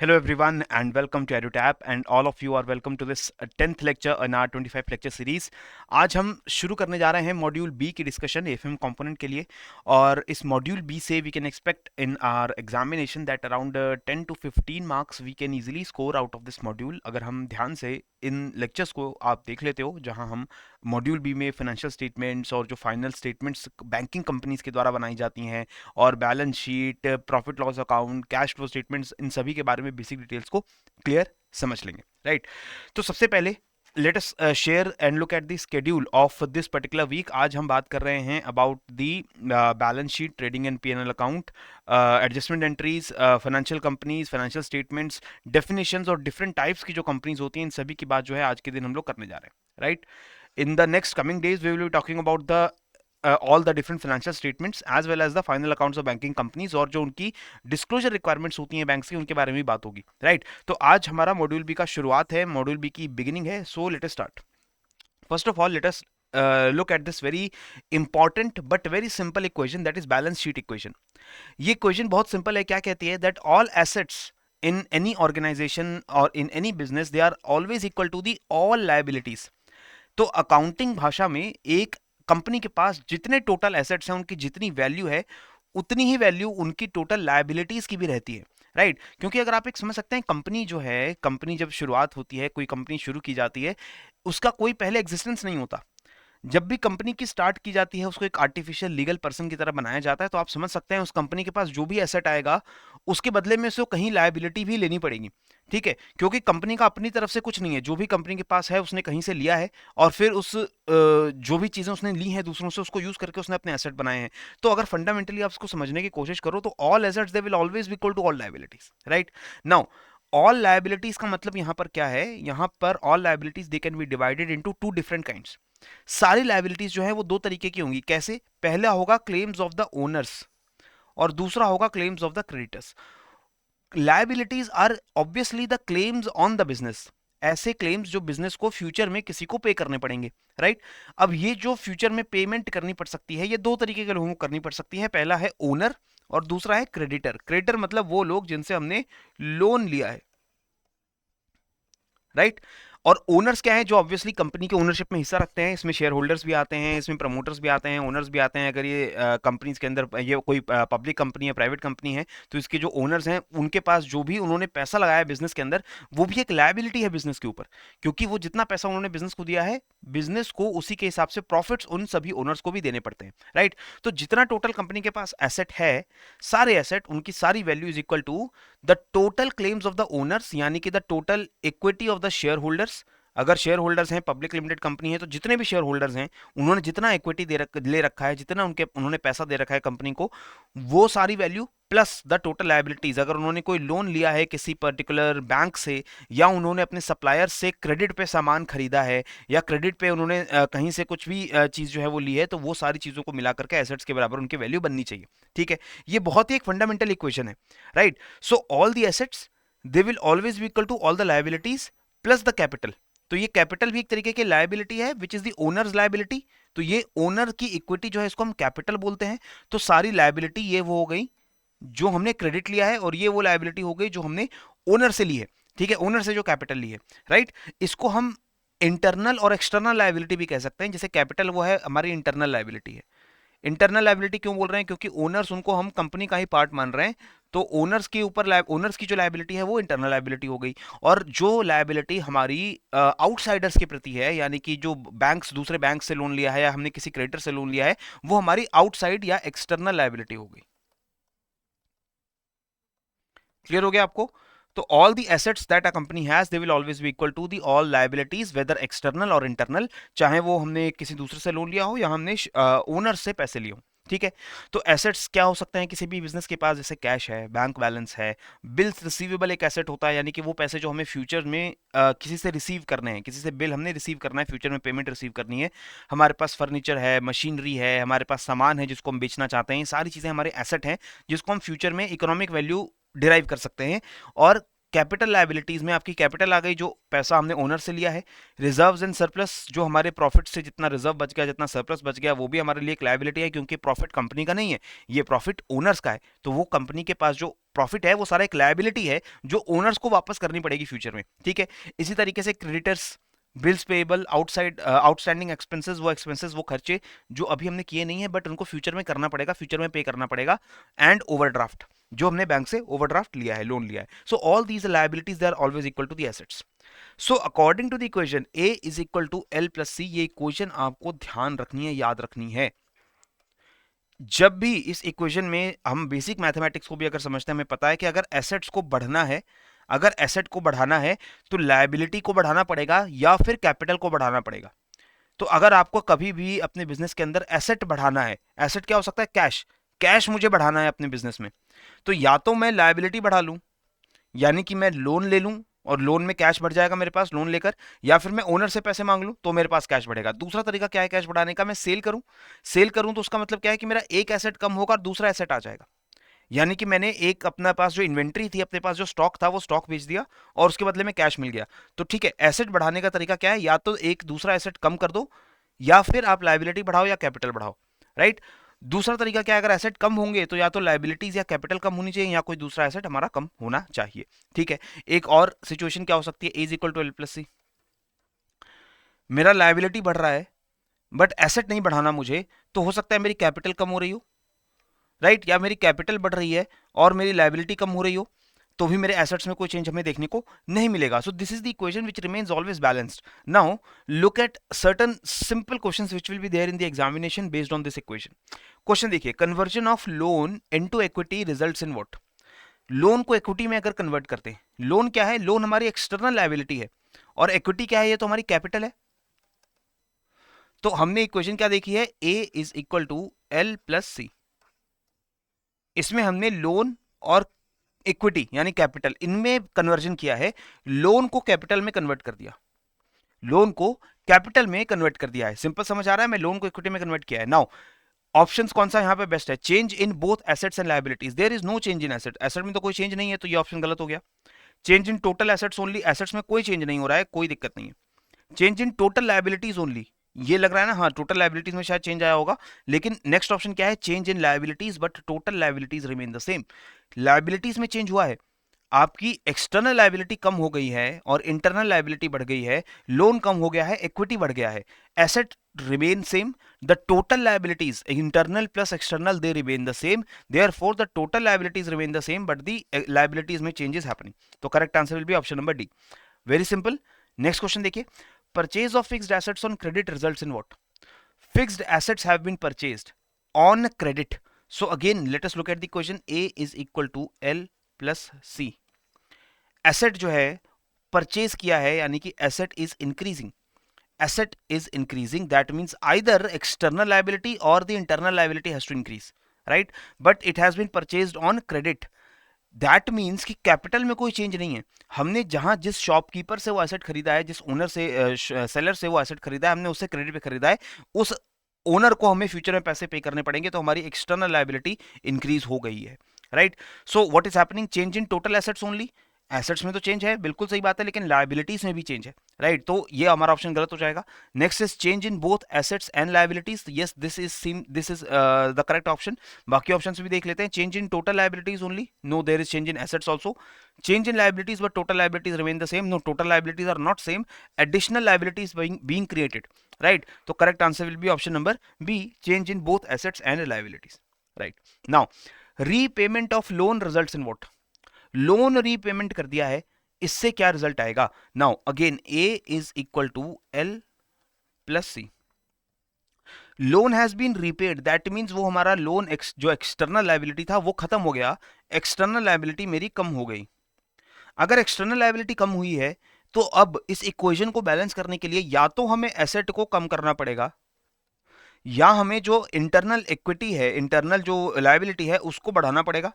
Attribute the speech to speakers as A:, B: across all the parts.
A: Hello everyone and welcome to EduTap and all of you are welcome to this 10th lecture in our 25 lecture series। आज हम शुरू करने जा रहे हैं मॉड्यूल बी की डिस्कशन एफएम कंपोनेंट के लिए। और इस मॉड्यूल बी से we can expect in our examination that around 10 to 15 marks we can easily score out of this module, अगर हम ध्यान से इन लेक्चर्स को आप देख लेते हो, जहां हम मॉड्यूल बी में फाइनेंशियल स्टेटमेंट्स और जो फाइनल स्टेटमेंट्स बैंकिंग कंपनीज के द्वारा बनाई जाती हैं और balance sheet, profit loss account, cash flow statements, इन सभी के बारे में बेसिक डिटेल्स को क्लियर समझ लेंगे, राइट। तो सबसे पहले let us share and look at the schedule of this particular week. आज हम बात कर रहे हैं about the balance sheet, trading and PNL account, adjustment entries, financial companies, financial statements, definitions और डिफरेंट टाइप्स की जो कंपनीज होती हैं, इन सभी की बात जो है आज के दिन हम लोग करने जा रहे हैं, right. In the next coming days we will be talking about the all the different financial statements as well as the final accounts of banking companies, और जो उनकी डिस्क्लोजर रिक्वायरमेंट्स होती हैं बैंक्स की, उनके बारे में भी बात होगी, राइट। तो आज हमारा मॉड्यूल बी का शुरुआत है, मॉड्यूल बी की बिगिनिंग है। So let us start. First of all let us look at this very important but very simple equation, that is balance sheet equation। ये इक्वेशन बहुत सिंपल है। क्या कहती है? that all assets in any organization or in any business they are always equal to the all liabilities। तो accounting भाषा में एक कंपनी के पास जितने टोटल एसेट्स हैं, उनकी जितनी वैल्यू है, उतनी ही वैल्यू उनकी टोटल लायबिलिटीज की भी रहती है, राइट। क्योंकि अगर आप एक समझ सकते हैं, कंपनी जो है, कंपनी जब शुरुआत होती है, कोई कंपनी शुरू की जाती है, उसका कोई पहले एग्जिस्टेंस नहीं होता। जब भी कंपनी की स्टार्ट की जाती है, उसको एक आर्टिफिशियल लीगल पर्सन की तरह बनाया जाता है। तो आप समझ सकते हैं उस कंपनी के पास जो भी एसेट आएगा, उसके बदले में उसको कहीं लायबिलिटी भी लेनी पड़ेगी, ठीक है। क्योंकि कंपनी का अपनी तरफ से कुछ नहीं है, जो भी कंपनी के पास है उसने कहीं से लिया है, और फिर उस जो भी चीजें उसने ली हैं दूसरों से, उसको यूज करके उसने अपने एसेट बनाए हैं। तो अगर फंडामेंटली आप उसको समझने की कोशिश करो, तो all assets they will always be equal to all liabilities, right. Now all liabilities का मतलब यहां पर क्या है? यहां पर all liabilities they can be divided into two different kinds. सारी लायबिलिटीज जो है वो दो तरीके की होंगी। कैसे? पहला होगा क्लेम्स ऑफ द ओनर्स और दूसरा होगा claims of the creditors. Liabilities are obviously the claims on the business, ऐसे क्लेम्स जो बिजनेस को फ्यूचर में किसी को पे करने पड़ेंगे, राइट। अब ये जो फ्यूचर में पेमेंट करनी पड़ सकती है, ये दो तरीके के लोगों को करनी पड़ सकती है। पहला है ओनर और दूसरा है क्रेडिटर। क्रेडिटर मतलब वो लोग जिनसे हमने लोन लिया है, राइट। और ओनर्स क्या है? जो ऑब्वियसली कंपनी के ओनरशिप में हिस्सा रखते हैं। इसमें शेयर होल्डर्स भी आते हैं, इसमें प्रमोटर्स भी आते हैं, ओनर्स भी आते हैं। अगर ये कंपनीज के अंदर ये कोई पब्लिक कंपनी है, प्राइवेट कंपनी है, तो इसके जो ओनर्स हैं, उनके पास जो भी उन्होंने पैसा लगाया बिजनेस के अंदर, वो भी एक लायबिलिटी है बिजनेस के ऊपर। क्योंकि वो जितना पैसा उन्होंने बिजनेस को दिया है, बिजनेस को उसी के हिसाब से प्रॉफिट्स उन सभी ओनर्स को भी देने पड़ते हैं, राइट। तो जितना टोटल कंपनी के पास एसेट है, सारे एसेट, उनकी सारी value is equal to the total claims of the owners, यानी कि the total equity of the share holders. अगर शेयर होल्डर्स हैं, पब्लिक लिमिटेड कंपनी है, तो जितने भी शेयर होल्डर्स हैं, उन्होंने जितना इक्विटी ले रखा है, जितना उन्होंने पैसा दे रखा है कंपनी को, वो सारी value plus the total liabilities. अगर उन्होंने कोई लोन लिया है किसी पर्टिकुलर बैंक से, या उन्होंने अपने सप्लायर से क्रेडिट पे सामान खरीदा है, या क्रेडिट पे उन्होंने कहीं से कुछ भी चीज जो है वो ली है, तो वो सारी चीजों को मिला करके एसेट्स के बराबर उनकी वैल्यू बननी चाहिए, ठीक है। ये बहुत ही एक फंडामेंटल इक्वेशन है, right. So all the assets they will always be equal to all the liabilities plus the capital. तो ये कैपिटल भी एक तरीके की लायबिलिटी है, which is the owners liability. तो ये ओनर की इक्विटी जो है, इसको हम कैपिटल बोलते हैं। तो सारी लायबिलिटी ये वो हो गई जो हमने क्रेडिट लिया है, और ये वो लायबिलिटी हो गई जो हमने ओनर से ली है, ठीक है, ओनर से जो कैपिटल ली है, राइट। इसको हम इंटरनल और एक्सटर्नल लायबिलिटी भी कह सकते हैं। जैसे कैपिटल वो है हमारी इंटरनल लायबिलिटी है। इंटरनल लायबिलिटी क्यों बोल रहे हैं? क्योंकि ओनर्स, उनको हम कंपनी का ही पार्ट मान रहे हैं, तो ओनर्स के ऊपर ओनर्स की जो लायबिलिटी है वो इंटरनल लायबिलिटी हो गई। और जो लायबिलिटी हमारी आउटसाइडर्स के प्रति है, यानी कि जो बैंक्स, दूसरे बैंक से लोन लिया है, या हमने किसी क्रेडिटर से लोन लिया है, वो हमारी आउटसाइड या एक्सटर्नल लायबिलिटी हो गई। क्लियर हो गया आपको? तो all the assets that a company has they will always be equal to the all liabilities, whether external और इंटरनल, चाहे वो हमने किसी दूसरे से लोन लिया हो या हमने ओनर से पैसे लिए हो, ठीक है। तो एसेट्स क्या हो सकते हैं किसी भी बिजनेस के पास? जैसे कैश है, बैंक बैलेंस है, बिल्स रिसीवेबल एक एसेट होता है, यानी कि वो पैसे जो हमें फ्यूचर में किसी से रिसीव करने हैं, किसी से बिल हमने रिसीव करना है, फ्यूचर में पेमेंट रिसीव करनी है। हमारे पास फर्नीचर है, मशीनरी है, हमारे पास सामान है जिसको हम बेचना चाहते हैं, सारी चीजें हमारे एसेट हैं जिसको हम फ्यूचर में इकोनॉमिक वैल्यू डिराइव कर सकते हैं। और कैपिटल लायबिलिटीज में आपकी कैपिटल आ गई, जो पैसा हमने ओनर से लिया है। रिजर्व्स एंड सरप्लस, जो हमारे प्रॉफिट से जितना रिजर्व बच गया, जितना सरप्लस बच गया, वो भी हमारे लिए एक लायबिलिटी है, क्योंकि प्रॉफिट कंपनी का नहीं है, ये प्रॉफिट ओनर्स का है। तो वो कंपनी के पास जो प्रॉफिट है वो सारा एक लायबिलिटी है जो ओनर्स को वापस करनी पड़ेगी फ्यूचर में, ठीक है। इसी तरीके से creditors, bills payable, outstanding expenses, वो खर्चे जो अभी हमने किए नहीं है बट उनको फ्यूचर में करना पड़ेगा, फ्यूचर में पे करना पड़ेगा, एंड ओवरड्राफ्ट जो हमने बैंक से ओवरड्राफ्ट लिया है, लोन लिया है। So all these liabilities they are always equal to the assets. So according to the equation A is equal to L plus C, ये इक्वेशन आपको ध्यान रखनी है, याद रखनी है। जब भी इस इक्वेशन में हम बेसिक मैथमेटिक्स को भी अगर समझते हैं, हमें पता है कि अगर एसेट्स को बढ़ना है, अगर एसेट को बढ़ाना है तो लायबिलिटी को बढ़ाना पड़ेगा या फिर कैपिटल को बढ़ाना पड़ेगा। तो अगर आपको कभी भी अपने बिजनेस के अंदर एसेट बढ़ाना है, एसेट क्या हो सकता है, कैश, कैश मुझे बढ़ाना है अपने बिजनेस में, तो या तो मैं लायबिलिटी बढ़ा लूं, यानी कि मैं लोन ले लूं और लोन में कैश बढ़ जाएगा मेरे पास लोन लेकर, या फिर मैं ओनर से पैसे मांग लूं तो मेरे पास कैश बढ़ेगा। दूसरा तरीका क्या है कैश बढ़ाने का, मैं सेल करूं, सेल करूं तो उसका मतलब क्या है कि मेरा एक एसेट कम होगा और दूसरा एसेट आ जाएगा, यानी कि मैंने एक अपना पास जो इन्वेंट्री थी, अपने पास जो स्टॉक था वो स्टॉक बेच दिया और उसके बदले में कैश मिल गया। तो ठीक है, एसेट बढ़ाने का तरीका क्या है, या तो एक दूसरा एसेट कम कर दो या फिर आप लायबिलिटी बढ़ाओ या कैपिटल बढ़ाओ, राइट। दूसरा तरीका क्या है, अगर एसेट कम होंगे तो या तो लायबिलिटीज या कैपिटल कम होनी चाहिए या कोई दूसरा एसेट हमारा कम होना चाहिए, ठीक है। एक और सिचुएशन क्या हो सकती है, A is equal to L plus C, मेरा लायबिलिटी बढ़ रहा है बट एसेट नहीं बढ़ाना मुझे, तो हो सकता है मेरी कैपिटल कम हो रही हो, राइट, या मेरी कैपिटल बढ़ रही है और मेरी लायबिलिटी कम हो रही हो, तो भी मेरे एसेट्स में कोई चेंज हमें देखने को नहीं मिलेगा। So this is the equation which remains always balanced. Now look at certain simple questions which will be there in the examination based on this equation. Question देखिए, conversion of loan into equity results in what. Loan को equity में अगर convert करते हैं, loan क्या है, loan हमारी external liability है और इक्विटी क्या है, ये तो हमारी कैपिटल है। तो हमने इक्वेशन क्या देखी है, A is equal to L plus C. इसमें हमने लोन और इक्विटी यानी कैपिटल इनमें कन्वर्जन किया है, लोन को कैपिटल में कन्वर्ट कर दिया, लोन को कैपिटल में कन्वर्ट कर दिया है। सिंपल समझ आ रहा है, मैं लोन को इक्विटी में कन्वर्ट किया है। नाउ ऑप्शंस कौन सा यहां पे बेस्ट है, change in both assets and liabilities, there is no change in asset, asset में तो कोई चेंज नहीं है तो ये ऑप्शन गलत हो गया। Change in total assets only, assets में कोई चेंज नहीं हो रहा है, कोई दिक्कत नहीं है। Change in total liabilities only, ये लग रहा है ना, हाँ टोटल लायबिलिटीज में शायद चेंज आया होगा, लेकिन नेक्स्ट ऑप्शन क्या है, change in liabilities but total liabilities remain the same. Liabilities में चेंज हुआ है, आपकी एक्सटर्नल लायबिलिटी कम हो गई है और इंटरनल लायबिलिटी बढ़ गई है, लोन कम हो गया है, इक्विटी बढ़ गया है, asset remain same, the total liabilities internal plus external they remain the same, therefore the total liabilities remain the same but the liabilities में changes happening। तो correct answer will be option number D, very simple। next question देखिए, purchase of fixed assets on credit results in what। fixed assets have been purchased on credit, so again let us look at the equation, A is equal to L plus C। Asset जो है purchase किया है यानी कि asset is increasing, asset is increasing, that means either external liability or the internal liability has to increase, right, but it has been purchased on credit, that means कि capital में कोई change नहीं है। हमने जहां जिस शॉपकीपर से वो एसेट खरीदा है, जिस ओनर से सेलर से वो एसेट खरीदा है, हमने उससे क्रेडिट पे खरीदा है, उस ओनर को हमें फ्यूचर में पैसे पे करने पड़ेंगे, तो हमारी एक्सटर्नल लायबिलिटी इंक्रीज हो गई है, right. So what is happening, change in total assets only, assets में तो चेंज है, बिल्कुल सही बात है, लेकिन लायबिलिटीज में भी चेंज है, राइट, तो ये हमारा ऑप्शन गलत हो जाएगा। Next is change in both assets and liabilities, yes this is the correct option. बाकी ऑप्शंस भी देख लेते हैं, change in total liabilities only, no there is change in assets also, change in liabilities but total liabilities remain the same, no total liabilities are not same, additional liabilities being created, right, तो correct answer will be option number B, change in both assets and liabilities, right. Now repayment of loan results in what, loan repayment कर दिया है, इससे क्या result आएगा। Now again a is equal to L plus c, loan has been repaid, that means वो हमारा loan जो external liability था वो खत्म हो गया, एक्सटर्नल लायबिलिटी मेरी कम हो गई। अगर एक्सटर्नल लायबिलिटी कम हुई है तो अब इस इक्वेशन को बैलेंस करने के लिए या तो हमें एसेट को कम करना पड़ेगा या हमें जो इंटरनल इक्विटी है, इंटरनल जो लायबिलिटी है उसको बढ़ाना पड़ेगा,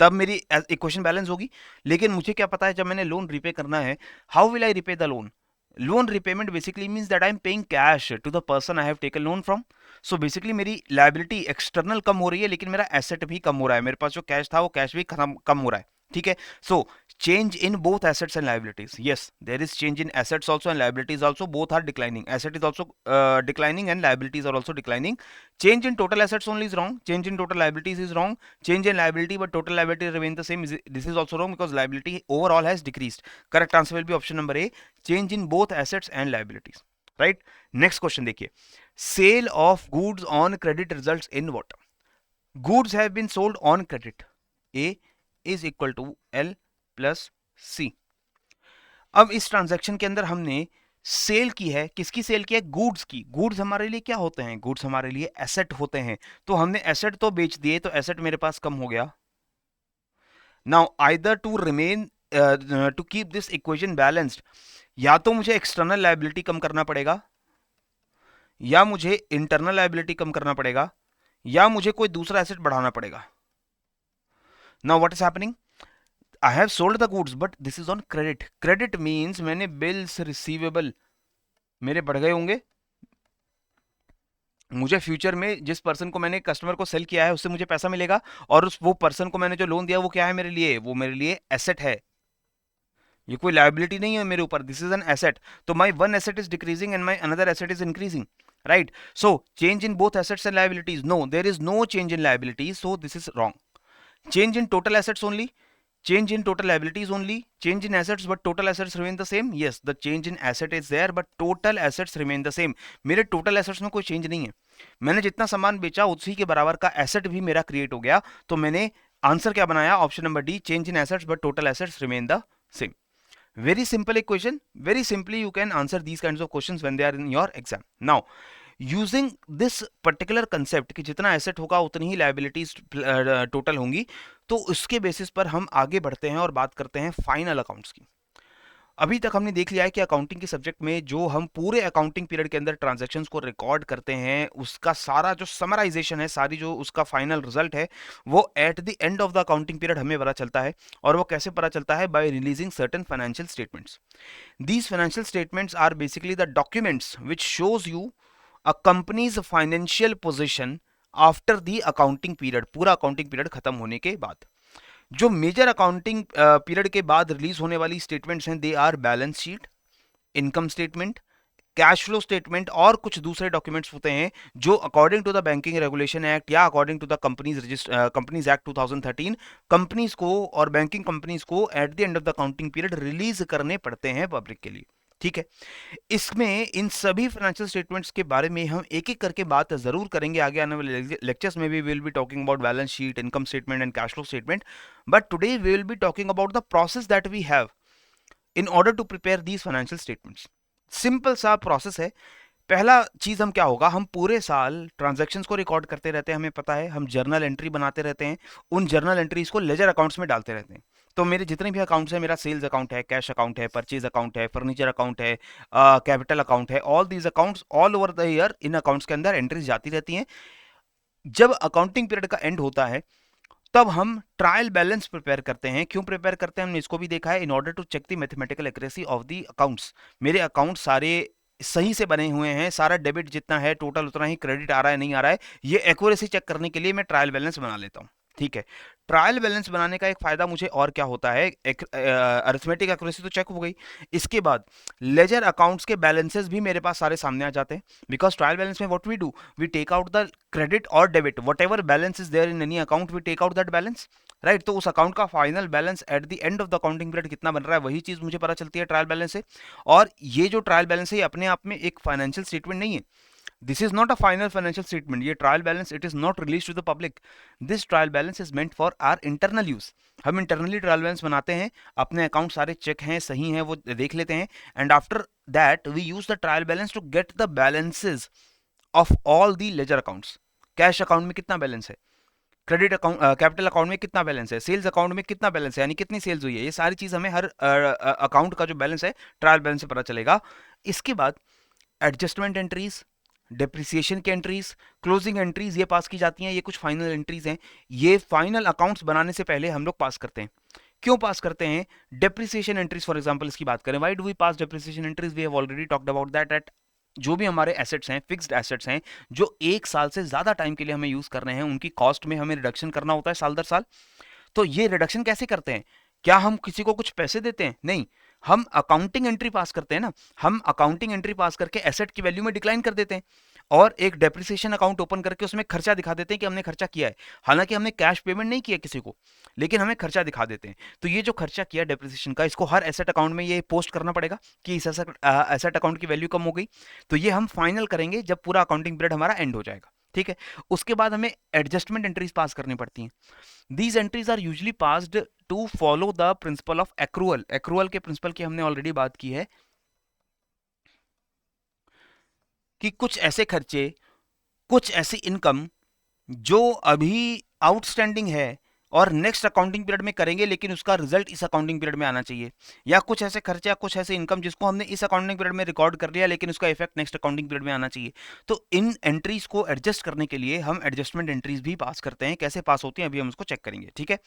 A: तब मेरी इक्वेशन बैलेंस होगी। लेकिन मुझे क्या पता है जब मैंने लोन रीपे करना है, how will I repay the loan, loan repayment basically means that I am paying cash to the person I have taken loan from. So basically मेरी लायबिलिटी एक्सटर्नल कम हो रही है लेकिन मेरा एसेट भी कम हो रहा है, मेरे पास जो कैश था वो कैश भी कम हो रहा है, ठीक है। सो change in both assets and liabilities. Yes, there is change in assets also and liabilities also. Both are declining. Asset is also declining and liabilities are also declining. Change in total assets only is wrong. Change in total liabilities is wrong. Change in liability but total liability remain the same. This is also wrong because liability overall has decreased. Correct answer will be option number A. Change in both assets and liabilities. Right. Next question देखिए. Sale of goods on credit results in what? Goods have been sold on credit. A is equal to L plus C. अब इस transaction के अंदर हमने cell की है. किसकी cell की है? गुड्स की. गुड्स हमारे लिए क्या होते हैं? गुड्स हमारे लिए एसेट होते हैं. तो हमने एसेट तो बेच दिए, तो एसेट मेरे पास कम हो गया. Now either to remain to keep this equation balanced, या तो मुझे एक्सटर्नल लायबिलिटी कम करना पड़ेगा, या मुझे इंटरनल लायबिलिटी कम करना पड़ेगा, या मुझे कोई दूसरा एसेट बढ़ाना पड़ेगा. Now what is happening? I have sold the goods but this is on credit. Credit means मैंने bills receivable मेरे बढ़ गए होंगे. मुझे फ्यूचर में जिस पर्सन को मैंने कस्टमर को सेल किया है उससे मुझे पैसा मिलेगा, और उस वो पर्सन को मैंने जो लोन दिया वो क्या है मेरे लिए? वो मेरे लिए एसेट है. ये कोई लायबिलिटी नहीं है मेरे ऊपर. This is an asset. तो my one asset is decreasing and my another asset is increasing. Right. So change in both assets and liabilities? No, there is no change in liabilities, so this is wrong. Change in total assets only, change in total liabilities only, change in assets but total assets remain the same. Yes, the change in asset is there but total assets remain the same. मेरे total assets में कोई change नहीं है. मैंने जितना सामान बेचा उसी के बराबर का asset भी मेरा create हो गया. तो मैंने आंसर क्या बनाया? Option number D, change in assets but total assets remain the same. Very simple equation. Very simply you can answer these kinds of questions when they are in your exam. Now using this particular concept कि जितना asset होगा उतनी ही liabilities total होंगी, तो उसके basis पर हम आगे बढ़ते हैं और बात करते हैं फाइनल अकाउंट्स की. अभी तक हमने देख लिया है कि अकाउंटिंग के सब्जेक्ट में जो हम पूरे अकाउंटिंग पीरियड के अंदर ट्रांजैक्शंस को रिकॉर्ड करते हैं, उसका सारा जो समराइजेशन है, सारी जो उसका फाइनल रिजल्ट है, वो eight the end of the accounting period हमें पता चलता है. और वो कैसे पता चलता है? By releasing certain financial statements. These financial statements are basically the documents which shows you a company's financial position after the accounting period. पूरा अकाउंटिंग पीरियड खत्म होने के बाद जो मेजर अकाउंटिंग पीरियड के बाद रिलीज होने वाली स्टेटमेंट्स हैं, they are balance sheet, income statement, cash flow statement और कुछ दूसरे डॉक्यूमेंट्स होते हैं जो according to the banking regulation act या according to the companies act 2013 companies को और बैंकिंग कंपनीज को at the end of the accounting period release करने पड़ते हैं पब्लिक के लिए. ठीक है. इसमें इन सभी फाइनेंशियल स्टेटमेंट्स के बारे में हम एक एक करके बात जरूर करेंगे आगे आने वाले लेक्चर्स में भी. We will be talking about balance sheet, income statement and cash flow statement. But today we will be talking about the process that we have in order to prepare these financial statements. Simple सा process है. पहला चीज हम क्या होगा, हम पूरे साल ट्रांजैक्शंस को रिकॉर्ड करते रहते हैं, हमें पता है. हम जर्नल एंट्री बनाते रहते हैं, उन जर्नल एंट्रीज को लेजर अकाउंट्स में डालते रहते हैं. तो मेरे जितने भी अकाउंट्स हैं, मेरा सेल्स अकाउंट है, कैश अकाउंट है, परचेज अकाउंट है, फर्नीचर अकाउंट है, कैपिटल अकाउंट है, all these accounts all over the year in accounts के अंदर एंट्रीज जाती रहती हैं. जब अकाउंटिंग पीरियड का एंड होता है तब हम ट्रायल बैलेंस प्रिपेयर करते हैं. क्यों प्रिपेयर करते हैं हमने इसको भी देखा है. In order to check the mathematical accuracy of the accounts. मेरे अकाउंट सारे सही से बने हुए हैं, सारा डेबिट जितना है टोटल उतना ही क्रेडिट आ रहा है नहीं आ रहा है, ये एक्यूरेसी चेक करने के लिए मैं ट्रायल बैलेंस बना लेता हूं. ठीक है. ट्रायल बैलेंस बनाने का एक फायदा मुझे और क्या होता है, अरिथमेटिक एक्यूरेसी तो चेक हो गई, इसके बाद लेजर अकाउंट्स के बैलेंसेस भी मेरे पास सारे सामने आ जाते हैं. बिकॉज ट्रायल बैलेंस में what we do, we take out the credit और debit, whatever balance is there in any account we take out that balance. Right. तो उस अकाउंट का final balance at the end of the accounting period कितना बन रहा है, वही चीज मुझे पता चलती है ट्रायल बैलेंस से. और ये जो ट्रायल बैलेंस है ये अपने आप में एक फाइनेंशियल स्टेटमेंट नहीं है. This is not a final financial statement. ये trial balance it is not released to the public. This trial balance is meant for our internal use. हम इंटरनली ट्रायल बैलेंस बनाते हैं, अपने अकाउंट सारे check हैं, सही हैं, वो देख लेते हैं, and after that we use the trial balance to get the balances of all the ledger accounts. Cash account में कितना बैलेंस है, क्रेडिट अकाउंट कैपिटल अकाउंट में कितना बैलेंस है, सेल्स अकाउंट में कितना बैलेंस है, यानी कितनी सेल्स हुई है, ये सारी चीज हमें हर अकाउंट का जो बैलेंस है ट्रायल बैलेंस से पता चलेगा. इसके बाद एडजस्टमेंट एंट्रीज, डेप्रिसिएशन की एंट्रीज, क्लोजिंग एंट्रीज ये पास की जाती हैं. ये कुछ फाइनल एंट्रीज हैं, ये फाइनल अकाउंट्स बनाने से पहले हम लोग पास करते हैं. क्यों पास करते हैं? डेप्रिसिएशन एंट्रीज फॉर एग्जांपल इसकी बात करें, why do we pass depreciation entries, we have already talked about that. At जो भी हमारे एसेट्स हैं, फिक्स्ड एसेट्स हैं, जो एक साल से ज्यादा टाइम के लिए हमें यूज करने हैं, उनकी कॉस्ट में हमें रिडक्शन करना होता है साल दर साल. तो ये रिडक्शन कैसे करते हैं? क्या हम किसी को कुछ पैसे देते हैं? नहीं, हम अकाउंटिंग एंट्री पास करते हैं ना। हम अकाउंटिंग एंट्री पास करके एसेट की वैल्यू में डिक्लाइन कर देते हैं और एक डेप्रिसिएशन अकाउंट ओपन करके उसमें खर्चा दिखा देते हैं कि हमने खर्चा किया है। हालांकि हमने कैश पेमेंट नहीं किया किसी को, लेकिन हमें खर्चा दिखा देते हैं। तो ये जो खर्चा किया डेप्रिसिएशन का, इसको हर एसेट अकाउंट में ये पोस्ट करना पड़ेगा कि इस एसेट अकाउंट की वैल्यू कम हो गई। तो ये हम फाइनल करेंगे जब पूरा अकाउंटिंग पीरियड हमारा एंड हो जाएगा। ठीक है, उसके बाद हमें एडजस्टमेंट एंट्रीज पास करनी पड़ती हैं। These entries are usually passed to follow the principle of accrual. Accrual के प्रिंसिपल की हमने ऑलरेडी बात की है कि कुछ ऐसे खर्चे, कुछ ऐसी इनकम जो अभी आउटस्टैंडिंग है और नेक्स्ट अकाउंटिंग पीरियड में करेंगे, लेकिन उसका रिजल्ट इस अकाउंटिंग पीरियड में आना चाहिए। या कुछ ऐसे खर्चे या कुछ ऐसे इनकम जिसको हमने इस अकाउंटिंग पीरियड में रिकॉर्ड कर लिया, लेकिन उसका इफेक्ट नेक्स्ट अकाउंटिंग पीरियड में आना चाहिए। तो इन एंट्रीज को एडजस्ट करने के लिए हम एडजस्टमेंट एंट्रीज भी पास करते हैं। कैसे पास होती हैं अभी हम उसको चेक करेंगे। ठीक है,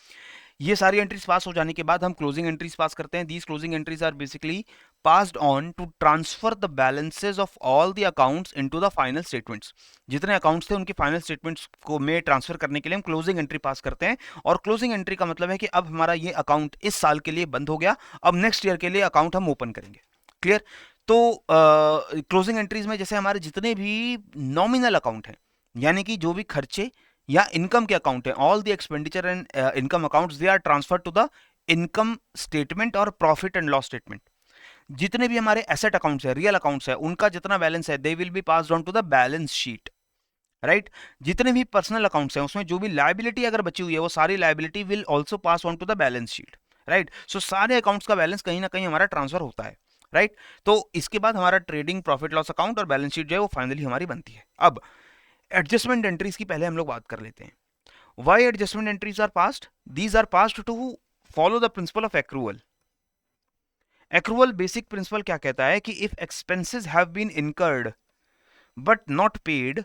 A: ये सारी एंट्रीज पास हो जाने के बाद हम क्लोजिंग एंट्रीज पास करते हैं। These closing entries are basically passed on to transfer the balances of all the accounts into the final statements। जितने अकाउंट्स थे उनके फाइनल स्टेटमेंट्स को में ट्रांसफर करने के लिए हम क्लोजिंग एंट्री पास करते हैं। और क्लोजिंग एंट्री का मतलब है कि अब हमारा ये अकाउंट इस साल के लिए बंद हो गया, अब नेक्स्ट ईयर के लिए अकाउंट हम ओपन करेंगे। क्लियर? तो क्लोजिंग एंट्रीज में जैसे हमारे जितने भी नॉमिनल अकाउंट हैं, यानी कि जो भी खर्चे या इनकम के अकाउंट है, all the expenditure and income accounts they are transfer to the income statement और प्रॉफिट एंड लॉस स्टेटमेंट। जितने भी हमारे एसेट अकाउंट्स है, रियल अकाउंट्स है, उनका जितना बैलेंस है they will be passed on to the balance sheet. Right? जितने भी पर्सनल अकाउंट्स हैं उसमें जो भी लायबिलिटी अगर बची हुई है वो सारी liability will also pass on to the balance sheet. Right? So सारे अकाउंट्स का बैलेंस कहीं ना कहीं हमारा ट्रांसफर होता है। राइट? तो इसके बाद हमारा ट्रेडिंग प्रॉफिट लॉस अकाउंट और बैलेंस शीट जो है वो फाइनली हमारी बनती है। अब एडजस्टमेंट एंट्रीज की पहले हम लोग बात कर लेते हैं। Why adjustment entries are passed? These are passed to follow the principle of accrual. Accrual basic principle क्या कहता है कि if expenses have been incurred but not paid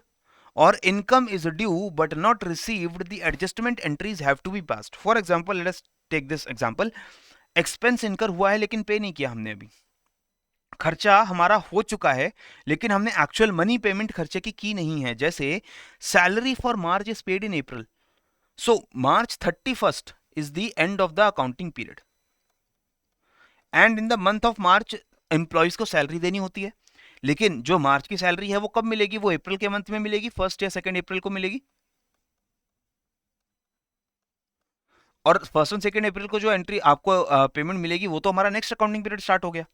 A: और income is due but not received, the adjustment entries have to be passed. For example, let us take this example. Expense incur हुआ है लेकिन पे नहीं किया हमने अभी। खर्चा हमारा हो चुका है लेकिन हमने एक्चुअल मनी पेमेंट खर्चे की नहीं है। जैसे salary for March is paid in April, so March 31st is the end of the accounting period and in the month of March employees को सैलरी देनी होती है। लेकिन जो मार्च की सैलरी है वो कब मिलेगी? वो अप्रैल के मंथ में मिलेगी, 1 या 2 अप्रैल को मिलेगी। और 1 और 2 अप्रैल को जो एंट्री आपको पेमेंट मिलेगी वो तो हमारा नेक्स्ट अकाउंटिंग पीरियड स्टार्ट हो गया।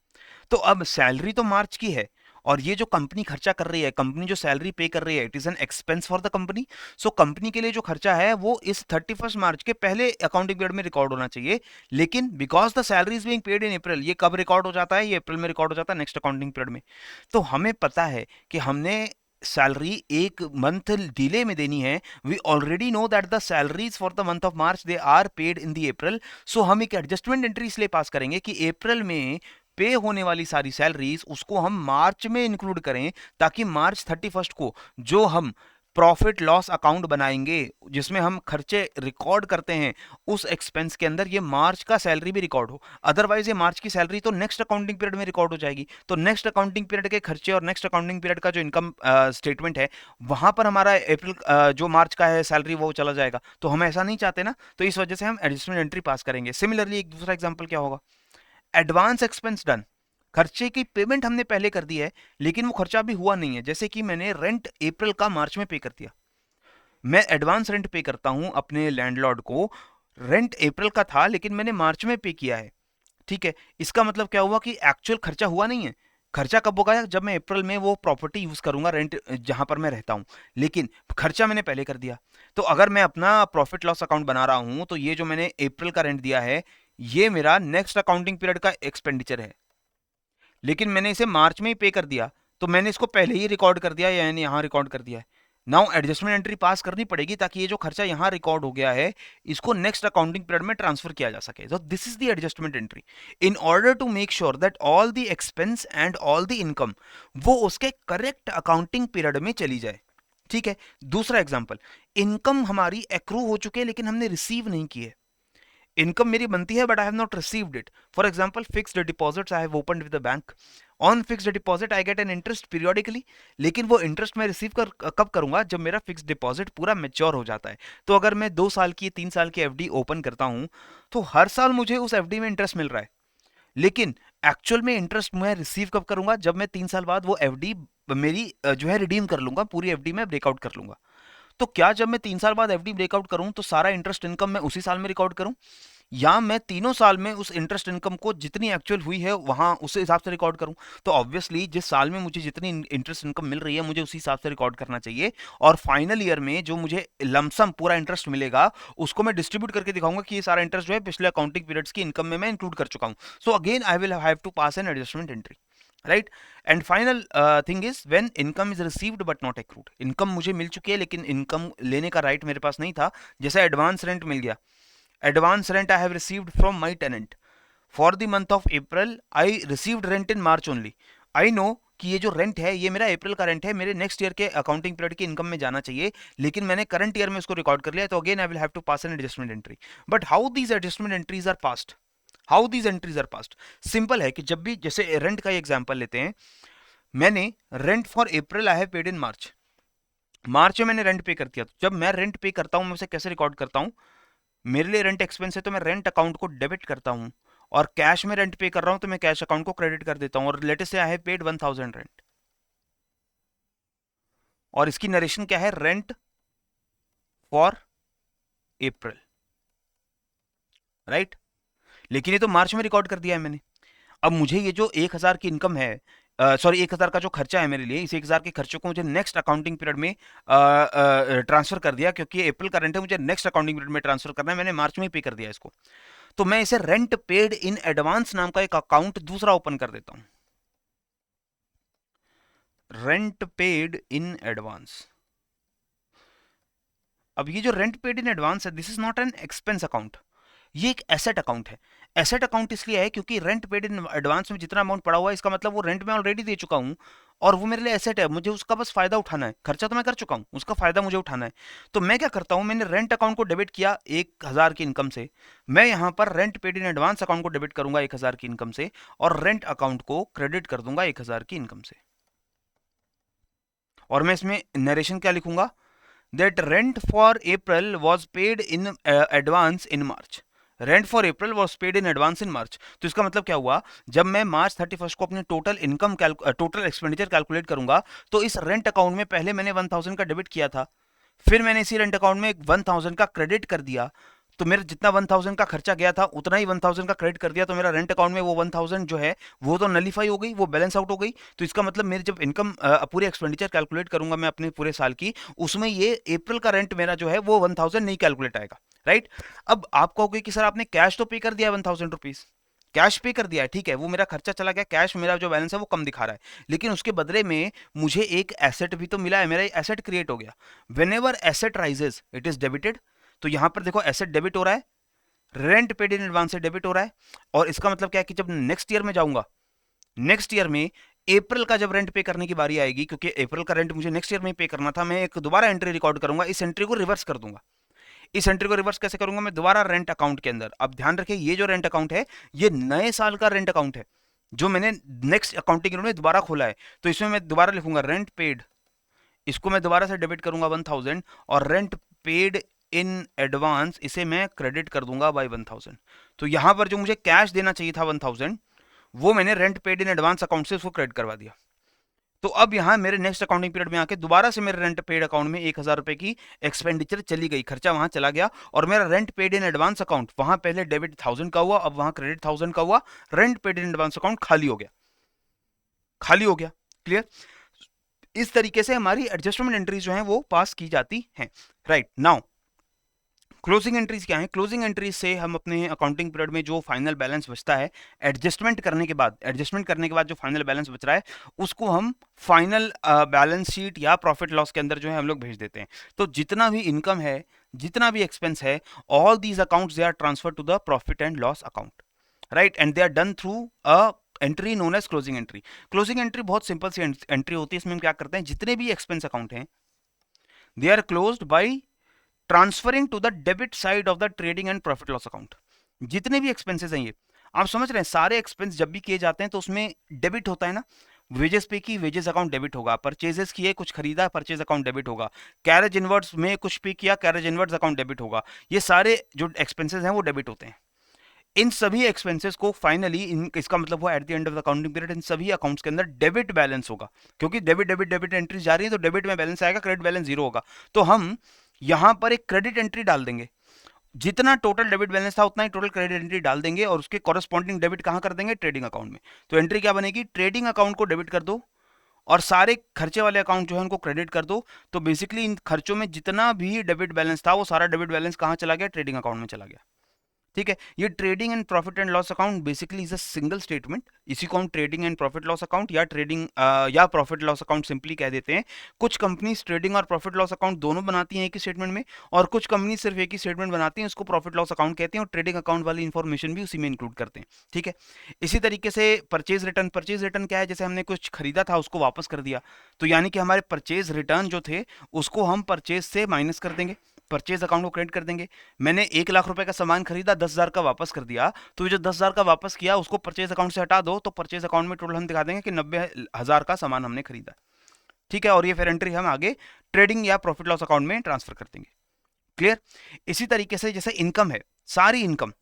A: तो अब सैलरी तो मार्च की है और ये जो कंपनी खर्चा कर रही है, कंपनी जो सैलरी पे कर रही है, it is an expense for the company. So company के लिए जो खर्चा है वो इस 31 मार्च के पहले अकाउंटिंग पीरियड में रिकॉर्ड होना चाहिए। लेकिन because the salary is being paid in April, ये कब रिकॉर्ड हो जाता है? ये अप्रैल में रिकॉर्ड हो जाता है नेक्स्ट अकाउंटिंग पीरियड में। तो हमें पता है कि हमने सैलरी एक मंथ डिले में देनी है। We already know that the salaries for the month of March they are paid in the April. So हम एक एडजस्टमेंट एंट्री इसलिए पास करेंगे कि अप्रैल में पे होने वाली सारी सैलरीज उसको हम मार्च में इंक्लूड करें, ताकि मार्च 31 को जो हम प्रॉफिट लॉस अकाउंट बनाएंगे जिसमें हम खर्चे रिकॉर्ड करते हैं, उस एक्सपेंस के अंदर ये मार्च का सैलरी भी रिकॉर्ड हो। अदरवाइज ये मार्च की सैलरी तो नेक्स्ट अकाउंटिंग पीरियड में रिकॉर्ड हो जाएगी। तो नेक्स्ट अकाउंटिंग पीरियड के खर्चे और नेक्स्ट अकाउंटिंग पीरियड का जो इनकम स्टेटमेंट है वहां पर हमारा अप्रैल जो मार्च का है सैलरी वो चला जाएगा। तो हम ऐसा नहीं चाहते ना, तो इस वजह से हम एडजस्टमेंट एंट्री पास करेंगे। सिमिलरली एक दूसरा एग्जाम्पल क्या होगा? Advance expense done. खर्चे की पेमेंट हमने पहले कर दी है लेकिन वो खर्चा भी हुआ नहीं है। जैसे कि मैंने रेंट अप्रैल का मार्च में पे कर दिया, मैं एडवांस रेंट पे करता हूं अपने लैंडलॉर्ड को। रेंट अप्रैल का था लेकिन मैंने मार्च में पे किया है। ठीक है, इसका मतलब क्या हुआ कि एक्चुअल खर्चा हुआ नहीं है। खर्चा कब होगा? जब मैं अप्रैल में वो प्रॉपर्टी यूज करूंगा, रेंट जहां पर मैं रहता हूं। लेकिन खर्चा मैंने पहले कर दिया। तो अगर मैं अपना प्रॉफिट लॉस अकाउंट बना रहा हूं तो ये जो मैंने अप्रैल का रेंट दिया है ये मेरा नेक्स्ट अकाउंटिंग पीरियड का एक्सपेंडिचर है, लेकिन मैंने इसे मार्च में ही पे कर दिया। तो मैंने इसको पहले ही रिकॉर्ड कर दिया, यानी यहाँ रिकॉर्ड कर दिया है। नाउ एडजस्टमेंट एंट्री पास करनी पड़ेगी ताकि ये जो खर्चा यहाँ रिकॉर्ड हो गया है इसको नेक्स्ट अकाउंटिंग पीरियड में ट्रांसफर किया जा सके। तो this is the adjustment entry in order to make sure that all the expense and all the income वो उसके करेक्ट अकाउंटिंग पीरियड में चली जाए। ठीक है, दूसरा एग्जाम्पल, इनकम हमारी एक्रू हो चुके लेकिन हमने रिसीव नहीं की है। इनकम मेरी बनती है but I have not received it. For example fixed deposits I have opened with the bank. On fixed deposit I get an interest periodically. लेकिन वो इंटरेस्ट मैं रिसीव कब करूंगा, जब मेरा फिक्स्ड डिपॉजिट पूरा मेच्योर हो जाता है. तो अगर मैं 2 साल की 3 साल की एफडी ओपन करता हूं तो हर साल मुझे उस एफडी में इंटरेस्ट मिल रहा है. लेकिन एक्चुअल में इंटरेस्ट मैं रिसीव कब करूंगा, जब मैं 3 साल बाद वो एफडी मेरी जो है रिडीम कर लूंगा, पूरी एफडी में ब्रेकआउट कर लूंगा. तो क्या जब मैं 3 साल बाद एफडी ब्रेकआउट करूं तो सारा इंटरेस्ट इनकम मैं उसी साल में रिकॉर्ड करूं, या मैं तीनों साल में उस इंटरेस्ट इनकम को जितनी एक्चुअल हुई है वहां उस हिसाब से रिकॉर्ड करूं? तो ऑब्वियसली जिस साल में मुझे जितनी इंटरेस्ट इनकम मिल रही है मुझे उसी हिसाब से रिकॉर्ड करना चाहिए. और फाइनल ईयर में जो मुझे लमसम पूरा इंटरेस्ट मिलेगा उसको मैं डिस्ट्रीब्यूट करके दिखाऊंगा कि ये सारा इंटरेस्ट जो है पिछले अकाउंटिंग पीरियड्स की इनकम में मैं इंक्लूड कर चुका हूं. So again I will have to pass an adjustment entry, right. And final thing is when income is received but not accrued. Income मुझे मिल चुकी है लेकिन इनकम लेने का राइट मेरे पास नहीं था. जैसे एडवांस रेंट मिल गया. Advance rent I have received from my tenant. For the month of April, I received rent in March only. I know कि ये जो रेंट है ये मेरा अप्रैल का रेंट है, मेरे नेक्स्ट ईयर के अकाउंटिंग पीरियड की इनकम में जाना चाहिए, लेकिन मैंने करंट ईयर में इसको रिकॉर्ड कर लिया. तो again I will have to pass an adjustment entry. But how these adjustment entries are passed? How these entries are passed? Simple है कि जब भी, जैसे रेंट का एग्जाम्पल लेते हैं, मैंने rent for April I have paid in March. March में मैंने रेंट पे कर दिया. तो जब मैं रेंट पे करता हूं मैं उसे कैसे रिकॉर्ड करता हूं? मेरे लिए रेंट एक्सपेंस है तो मैं रेंट अकाउंट को डेबिट करता हूं, और कैश में रेंट पे कर रहा हूं तो मैं कैश अकाउंट को क्रेडिट कर देता हूं. और लेटेस्ट से आई हैव पेड 1000 रेंट, और इसकी नरेशन क्या है? Rent for April, right. लेकिन ये तो मार्च में रिकॉर्ड कर दिया है मैंने. अब मुझे ये जो 1000 की इनकम है, सॉरी 1000 का जो खर्चा है मेरे लिए, इस 1000 के खर्चे को मुझे नेक्स्ट अकाउंटिंग पीरियड में ट्रांसफर कर दिया, क्योंकि अप्रैल का रेंट है, मुझे नेक्स्ट अकाउंटिंग पीरियड में ट्रांसफर करना है, मैंने मार्च में ही पे कर दिया इसको. तो मैं इसे रेंट पेड इन एडवांस नाम का एक अकाउंट दूसरा ओपन कर देता हूं. Rent paid in advance. अब ये जो रेंट पेड इन एडवांस है, this is not an expense account, ये एक एसेट अकाउंट है. एसेट अकाउंट इसलिए है क्योंकि रेंट पेड इन एडवांस में जितना अमाउंट पड़ा हुआ है, इसका मतलब वो रेंट में ऑलरेडी दे चुका हूं, और वो मेरे लिए एसेट है, मुझे उसका बस फायदा उठाना है. खर्चा तो मैं कर चुका हूं, उसका फायदा मुझे उठाना है. तो मैं क्या करता हूं, मैंने रेंट अकाउंट को डेबिट किया 1000 की इनकम से, मैं यहां पर rent paid in advance account को डेबिट करूंगा 1000 की इनकम से, और रेंट अकाउंट को क्रेडिट कर दूंगा 1000 की इनकम से. और मैं इसमें नरेशन क्या लिखूंगा? That rent for April was paid in advance in March. Rent for April was paid in advance in March. तो इसका मतलब क्या हुआ, जब मैं मार्च 31 को अपने total income total expenditure calculate करूंगा तो इस रेंट अकाउंट में पहले मैंने 1000 का डेबिट किया था, फिर मैंने इसी रेंट अकाउंट में 1000 का क्रेडिट कर दिया. तो मेरा जितना 1000 का खर्चा गया था उतना ही 1000 का क्रेडिट कर दिया, तो मेरा रेंट अकाउंट में वो 1000 जो है वो तो नलीफाई हो गई, वो बैलेंस आउट हो गई. तो इसका मतलब मेरी जब इनकम पूरे एक्सपेंडिचर कैलकुलेट करूंगा मैं अपने पूरे साल की, उसमें ये अप्रैल का रेंट मेरा जो है वो 1000 नहीं कैलकुलेट आएगा, राइट. अब आप कहोगे कि सर आपने कैश तो पे कर दिया 1000 रुपीज, कैश पे कर दिया है, ठीक है, वो मेरा खर्चा चला गया, कैश मेरा जो बैलेंस है वो कम दिखा रहा है, लेकिन उसके बदले में मुझे एक एसेट भी तो मिला है, मेरा एसेट क्रिएट हो गया. When ever asset rises it is debited. तो यहां पर देखो एसेट डेबिट हो रहा है, रेंट पेड इन एडवांस से डेबिट हो रहा है. और इसका मतलब क्या है कि जब नेक्स्ट ईयर में जाऊंगा, नेक्स्ट ईयर में अप्रैल का जब रेंट पे करने की बारी आएगी, क्योंकि अप्रैल का रेंट मुझे नेक्स्ट ईयर में पे करना था, मैं एक दोबारा एंट्री रिकॉर्ड करूंगा, इस एंट्री को रिवर्स कर दूंगा. इस एंट्री को रिवर्स कैसे करूंगा? मैं दोबारा रेंट अकाउंट के अंदर, अब ध्यान रखिए ये जो रेंट अकाउंट है ये नए साल का रेंट अकाउंट है जो मैंने नेक्स्ट अकाउंटिंग ईयर में दोबारा खोला है. तो इसमें मैं दोबारा लिखूंगा रेंट पेड, इसको मैं दोबारा से डेबिट करूंगा 1000, और रेंट पेड इन एडवांस इसे मैं क्रेडिट कर दूंगा बाय 1000. तो यहां पर जो मुझे कैश देना चाहिए था 1000, वो मैंने rent paid in advance account से उसको क्रेडिट करवा दिया. तो अब यहां मेरे नेक्स्ट अकाउंटिंग पीरियड में आके दोबारा से मेरे रेंट पेड अकाउंट में 1000 रुपए की एक्सपेंडिचर चली गई, खर्चा वहां चला गया, और मेरा rent paid in advance account वहां पहले डेबिट 1000 का हुआ, अब वहां क्रेडिट 1000 का हुआ, rent paid in advance account खाली हो गया, खाली हो गया. क्लियर? इस तरीके से हमारी एडजस्टमेंट एंट्रीज जो हैं वो पास की जाती हैं, राइट. नाउ क्लोजिंग एंट्रीज क्या है? क्लोजिंग एंट्रीज से हम अपने अकाउंटिंग पीरियड में जो फाइनल बैलेंस बचता है एडजस्टमेंट करने के बाद जो फाइनल बैलेंस बच रहा है उसको हम फाइनल बैलेंस शीट या प्रॉफिट लॉस के अंदर जो है हम लोग भेज देते हैं. तो जितना भी इनकम है, जितना भी एक्सपेंस है, all these accounts they are transfer to the profit and loss account, right. And they are done through a entry known as closing entry. Closing entry बहुत सिंपल सी एंट्री होती है. इसमें हम क्या करते हैं, जितने भी एक्सपेंस अकाउंट हैं they are closed by transferring to the debit side of the trading and profit loss account. जितने भी एक्सपेंसेस हैं ये, आप समझ रहे हैं, सारे एक्सपेंस जब भी किए जाते हैं तो उसमें डेबिट होता है ना। वेजेस पे की, वेजेस अकाउंट डेबिट होगा। परचेजेस किए, कुछ खरीदा, परचेज अकाउंट डेबिट होगा। कैरेज इनवर्ड्स में कुछ पे किया, कैरेज इनवर्ड्स अकाउंट डेबिट होगा। ये सारे जो एक्सपेंसेस हैं वो डेबिट होते हैं। इन सभी एक्सपेंसेस को फाइनली, इसका मतलब हुआ eight the end of the accounting period in सभी अकाउंट्स के अंदर डेबिट बैलेंस होगा, क्योंकि डेबिट डेबिट डेबिट एंट्रीज जा रही है तो डेबिट में बैलेंस आएगा, क्रेडिट बैलेंस जीरो होगा। तो हम यहां पर एक क्रेडिट एंट्री डाल देंगे। जितना टोटल डेबिट बैलेंस था उतना ही टोटल क्रेडिट एंट्री डाल देंगे, और उसके कॉरेस्पॉन्डिंग डेबिट कहां कर देंगे, ट्रेडिंग अकाउंट में। तो एंट्री क्या बनेगी, ट्रेडिंग अकाउंट को डेबिट कर दो और सारे खर्चे वाले अकाउंट जो है उनको क्रेडिट कर दो। तो बेसिकली इन खर्चों में जितना भी डेबिट बैलेंस था वो सारा डेबिट बैलेंस कहां चला गया, ट्रेडिंग अकाउंट में चला गया। ठीक है, ये trading and profit and loss account basically is a single statement. इसी को हम trading and profit loss account या ट्रेडिंग या प्रॉफिट लॉस अकाउंट सिंपली कह देते हैं। कुछ कंपनीज ट्रेडिंग और प्रॉफिट लॉस अकाउंट दोनों बनाती हैं एक ही स्टेटमेंट में, और कुछ कंपनी सिर्फ एक ही स्टेटमेंट बनाती हैं, उसको प्रॉफिट लॉस अकाउंट कहते हैं, और ट्रेडिंग अकाउंट वाली इन्फॉर्मेशन भी उसी में इंक्लूड करते हैं। ठीक है, इसी तरीके से परचेज रिटर्न, परचेज रिटर्न क्या है, जैसे हमने कुछ खरीदा था उसको वापस कर दिया, तो यानी कि हमारे परचेज रिटर्न जो थे उसको हम परचेज से माइनस कर देंगे, परचेज अकाउंट को क्रेडिट कर देंगे। मैंने 1 लाख रुपए का सामान खरीदा, 10,000 का वापस कर दिया, तो जो 10,000 का वापस किया उसको परचेज अकाउंट से हटा दो, तो परचेज अकाउंट में टोटल हम दिखा देंगे कि 90,000 का सामान हमने खरीदा। ठीक है, और ये फिर एंट्री हम आगे ट्रेडिंग या प्रॉफिट लॉस अकाउंट में ट्रांसफर कर देंगे। क्लियर। इसी तरीके से जैसे इनकम है, सारी इनकम,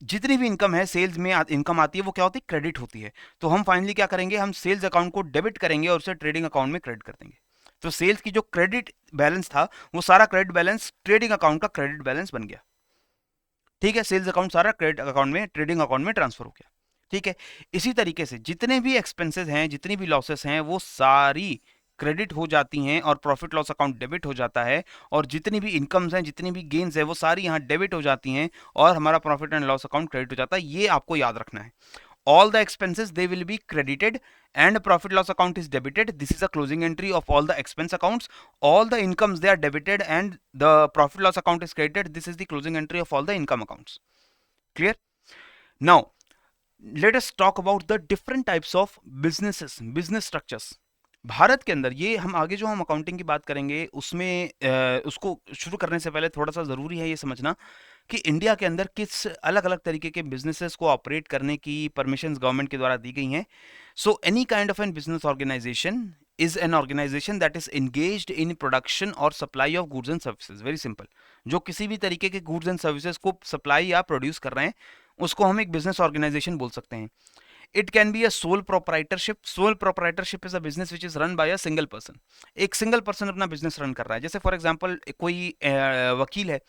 A: जितनी भी इनकम है, सेल्स में इनकम आती है वो क्या होती है, क्रेडिट होती है। तो हम फाइनली क्या करेंगे, हम सेल्स अकाउंट को डेबिट करेंगे और उसे ट्रेडिंग अकाउंट में क्रेडिट कर देंगे। तो सेल्स की जो क्रेडिट बैलेंस था वो सारा क्रेडिट बैलेंस ट्रेडिंग अकाउंट का क्रेडिट बैलेंस बन गया। ठीक है, सेल्स अकाउंट सारा क्रेडिट अकाउंट में, ट्रेडिंग अकाउंट में ट्रांसफर हो गया। ठीक है, इसी तरीके से जितने भी एक्सपेंसेस हैं, जितनी भी लॉसेस हैं, वो सारी क्रेडिट हो जाती हैं और प्रॉफिट लॉस अकाउंट डेबिट हो जाता है, और जितनी भी इनकम्स हैं, जितनी भी गेन्स है, वो सारी यहाँ डेबिट हो जाती हैं और हमारा profit and loss account credit हो जाता है। ये आपको याद रखना है। All the expenses they will be credited and profit loss account is debited. This is a closing entry of all the expense accounts. All the incomes they are debited and the profit loss account is credited. This is the closing entry of all the income accounts. Clear? Now let us talk about the different types of businesses, business structures. Bharat के अंदर ये हम आगे जो हम accounting की बात करेंगे उसमें उसको शुरू करने से पहले थोड़ा सा ज़रूरी है ये समझना कि इंडिया के अंदर किस अलग अलग तरीके के बिजनेसेस को ऑपरेट करने की परमिशंस गवर्नमेंट के द्वारा दी गई हैं। So any kind of an business organization is an organization that is engaged in production और supply of goods and services. Very simple, जो किसी भी तरीके के गुड्स एंड सर्विसेज को सप्लाई या प्रोड्यूस कर रहे हैं उसको हम एक बिजनेस ऑर्गेनाइजेशन बोल सकते हैं। It can be a sole proprietorship. Sole proprietorship is a business which is run by a single person. एक सिंगल पर्सन अपना बिजनेस रन कर रहा है। जैसे फॉर एग्जांपल कोई वकील है,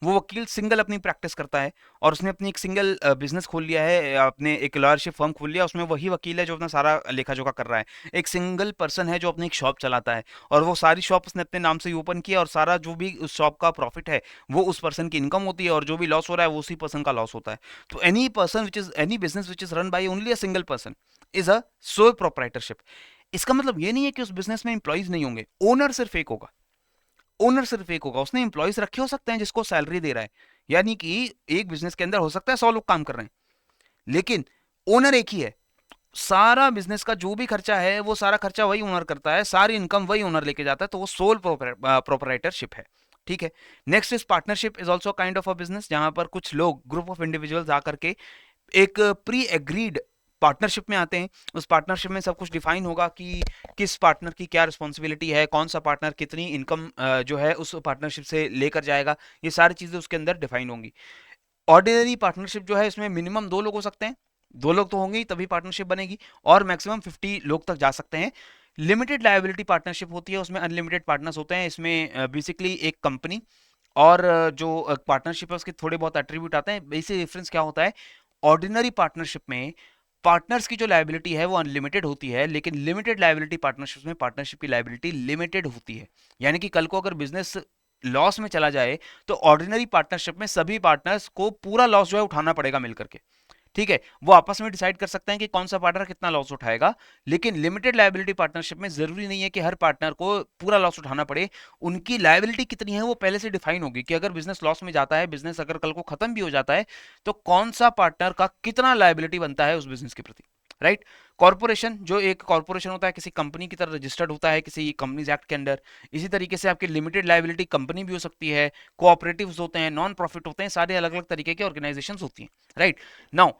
A: वो वकील सिंगल अपनी प्रैक्टिस करता है और उसने अपनी एक सिंगल बिजनेस खोल लिया है, अपने एक लॉयरशिप फर्म खोल लिया, उसमें वही वकील है जो अपना सारा लेखा जोखा कर रहा है। एक सिंगल पर्सन है जो अपनी एक शॉप चलाता है और वो सारी शॉप उसने अपने नाम से ही ओपन किया और सारा जो भी उस शॉप का प्रॉफिट है वो उस पर्सन की इनकम होती है और जो भी लॉस हो रहा है वो उसी पर्सन का लॉस होता है। तो any person which is any business which is run by only a single person is a sole proprietorship. इसका मतलब ये नहीं है कि उस बिजनेस में इंप्लॉइज नहीं होंगे, ओनर सिर्फ एक होगा। ओनर सिर्फ एक होगा, उसने इंप्लॉइज रखे हो सकते हैं जिसको सैलरी दे रहा है, यानी कि एक बिजनेस के अंदर हो सकता है 100 लोग काम कर रहे हैं लेकिन ओनर एक ही है। सारा बिजनेस का जो भी खर्चा है वो सारा खर्चा वही ओनर करता है, सारी इनकम वही ओनर लेके जाता है, तो वो सोल प्रोपराइटरशिप है। ठीक है, next is partnership, is also kind of a business जहां पर कुछ लोग, ग्रुप ऑफ इंडिविजुअल्स आकर के एक प्री एग्रीड पार्टनरशिप में आते हैं। उस पार्टनरशिप में सब कुछ डिफाइन होगा कि किस पार्टनर की क्या रिस्पॉन्सिबिलिटी है, कौन सा पार्टनर कितनी इनकम जो है उस पार्टनरशिप से लेकर जाएगा, ये सारी चीजें उसके अंदर डिफाइन होंगी। ऑर्डिनरी पार्टनरशिप जो है इसमें मिनिमम 2 लोग हो सकते हैं, 2 लोग तो होंगे ही तभी पार्टनरशिप बनेगी, और मैक्सिमम 50 लोग तक जा सकते हैं। लिमिटेड लायबिलिटी पार्टनरशिप होती है, उसमें अनलिमिटेड पार्टनर्स होते हैं। इसमें बेसिकली एक कंपनी और जो पार्टनरशिप है उसके थोड़े बहुत एट्रीब्यूट आते हैं। बेसिक डिफरेंस क्या होता है, ऑर्डिनरी पार्टनरशिप में पार्टनर्स की जो लायबिलिटी है वो अनलिमिटेड होती है, लेकिन लिमिटेड लायबिलिटी पार्टनरशिप में पार्टनरशिप की लायबिलिटी लिमिटेड होती है। यानी कि कल को अगर बिजनेस लॉस में चला जाए तो ऑर्डिनरी पार्टनरशिप में सभी पार्टनर्स को पूरा लॉस जो है उठाना पड़ेगा मिलकर के। ठीक है, वो आपस में डिसाइड कर सकते हैं कि कौन सा पार्टनर कितना लॉस उठाएगा, लेकिन लिमिटेड लायबिलिटी पार्टनरशिप में जरूरी नहीं है कि हर पार्टनर को पूरा लॉस उठाना पड़े। उनकी लायबिलिटी कितनी है वो पहले से डिफाइन होगी कि अगर बिजनेस लॉस में जाता है, बिजनेस अगर कल को खत्म भी हो जाता है, तो कौन सा पार्टनर का कितना लायबिलिटी बनता है उस बिजनेस के प्रति। राइट। कॉर्पोरेशन, जो एक कॉर्पोरेशन होता है किसी कंपनी की तरह रजिस्टर्ड होता है किसी कंपनीज एक्ट के अंडर। इसी तरीके से आपकी लिमिटेड लाइबिलिटी कंपनी भी हो सकती है, कोऑपरेटिव्स होते हैं, नॉन प्रॉफिट होते हैं, सारे अलग अलग तरीके के ऑर्गेनाइजेशंस होती हैं। राइट। नाउ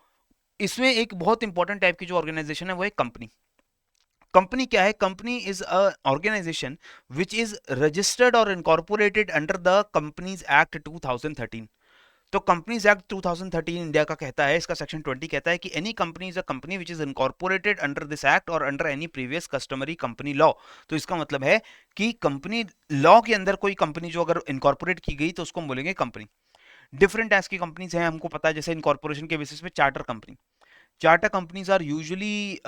A: इसमें एक बहुत इंपॉर्टेंट टाइप की जो ऑर्गेनाइजेशन है वो है कंपनी। कंपनी क्या है? Company is a organization which is registered और incorporated under the companies act 2013। तो कंपनीज एक्ट 2013 इंडिया का कहता है, इसका सेक्शन 20 कहता है कि any company is a company which is incorporated under this act और under any previous customary company law. तो इसका मतलब है कि कंपनी लॉ के अंदर कोई कंपनी जो अगर इनकॉर्पोरेट की गई तो उसको हम बोलेंगे कंपनी। डिफरेंट टाइप्स की कंपनीज हैं, हमको पता है, जैसे इनकॉर्पोरेशन के बेसिस पे charter company. Charter companies are usually,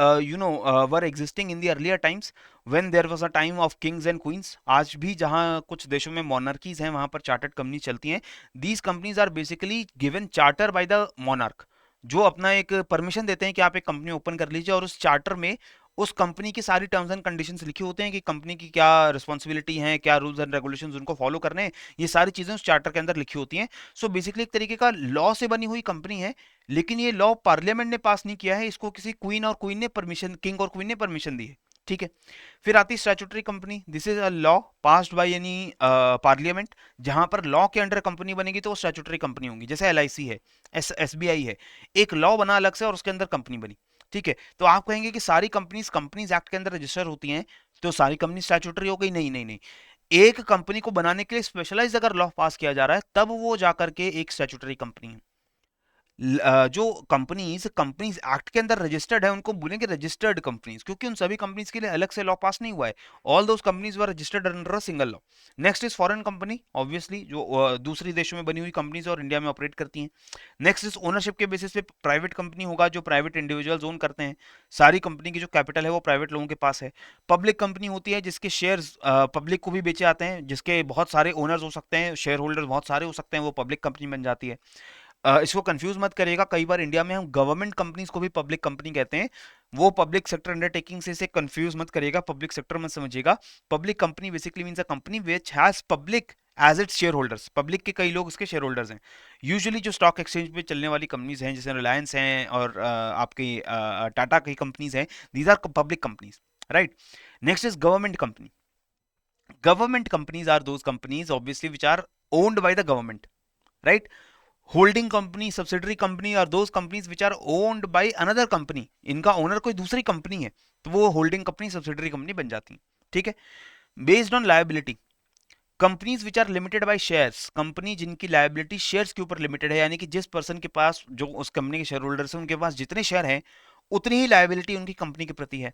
A: were existing in the earlier times when there was a time of kings and queens. आज भी जहाँ कुछ देशों में monarchies हैं वहाँ पर चार्टर्ड कंपनी चलती हैं। These companies are basically given charter by the monarch, जो अपना एक परमिशन देते हैं कि आप एक कंपनी ओपन कर लीजिए, और उस चार्टर में उस कंपनी की सारी टर्म्स एंड कंडीशंस लिखे होते हैं कि कंपनी की क्या रिस्पॉन्सिबिलिटी है, क्या रूल्स एंड रेगुलेशंस उनको फॉलो करने हैं, ये सारी चीजें उस चार्टर के अंदर लिखी होती हैं। सो बेसिकली एक तरीके का लॉ से बनी हुई कंपनी है, लेकिन ये लॉ पार्लियामेंट ने पास नहीं किया है, इसको किसी क्वीन और क्वीन ने परमिशन, किंग और क्वीन ने परमिशन दी है। ठीक है। फिर आती statutory company. This is a law passed by any parliament. जहां पर लॉ के अंडर कंपनी बनेगी तो वो स्टैट्यूटरी कंपनी होगी, जैसे एलआईसी है, एसबीआई है। एक लॉ बना अलग से और उसके अंदर कंपनी बनी। ठीक है। तो आप कहेंगे कि सारी कंपनीज कंपनीज एक्ट के अंदर रजिस्टर होती हैं तो सारी कंपनी स्टैट्यूटरी हो गई? नहीं नहीं नहीं। एक कंपनी को बनाने के लिए स्पेशलाइज अगर लॉ पास किया जा रहा है तब वो जाकर के एक स्टैट्यूटरी कंपनी है। जो कंपनीज कंपनीज एक्ट के अंदर रजिस्टर्ड है उनको बोलेंगे रजिस्टर्ड कंपनीज, क्योंकि उन सभी कंपनीज के लिए अलग से लॉ पास नहीं हुआ है। All those companies were registered under a single law. Next is foreign company, obviously जो दूसरी देशों में बनी हुई कंपनीज और इंडिया में ऑपरेट करती हैं। नेक्स्ट इज ओनरशिप के बेसिस पे प्राइवेट कंपनी होगा, जो प्राइवेट इंडिविजुअल्स ओन करते हैं। सारी कंपनी की जो कैपिटल है वो प्राइवेट लोगों के पास है। पब्लिक कंपनी होती है जिसके शेयर्स पब्लिक को भी बेचे जाते हैं, जिसके बहुत सारे ओनर्स हो सकते हैं, शेयर होल्डर्स बहुत सारे हो सकते हैं, वो पब्लिक कंपनी बन जाती है। इसको कंफ्यूज मत करिएगा, कई बार इंडिया में हम गवर्नमेंट कंपनीज को भी पब्लिक कंपनी कहते हैं। वो पब्लिक सेक्टर अंडरटेकिंग से इसे कंफ्यूज मत करिएगा, पब्लिक सेक्टर मत समझिएगा। Public company basically means a company which has public as its share holders. Public के कई लोग इसके शेयर होल्डर्स हैं। यूजुअली जो स्टॉक एक्सचेंज पे चलने वाली कंपनीज हैं जैसे रिलायंस हैं और आपकी टाटा की कंपनीज हैं, these are public companies. Right. Next is government company. Government companies are those companies obviously which are owned by the government. Right. Holding company, subsidiary company और those companies which are owned by another company, इनका owner कोई दूसरी company है तो वो holding company, subsidiary company बन जाती है। ठीक है। Based on liability, companies which are limited by shares, company जिनकी लायबिलिटी शेयर्स के ऊपर लिमिटेड है, यानी कि जिस पर्सन के पास, जो उस कंपनी के शेयर होल्डर्स हैं, उनके पास जितने शेयर हैं उतनी ही लायबिलिटी उनकी कंपनी के प्रति है।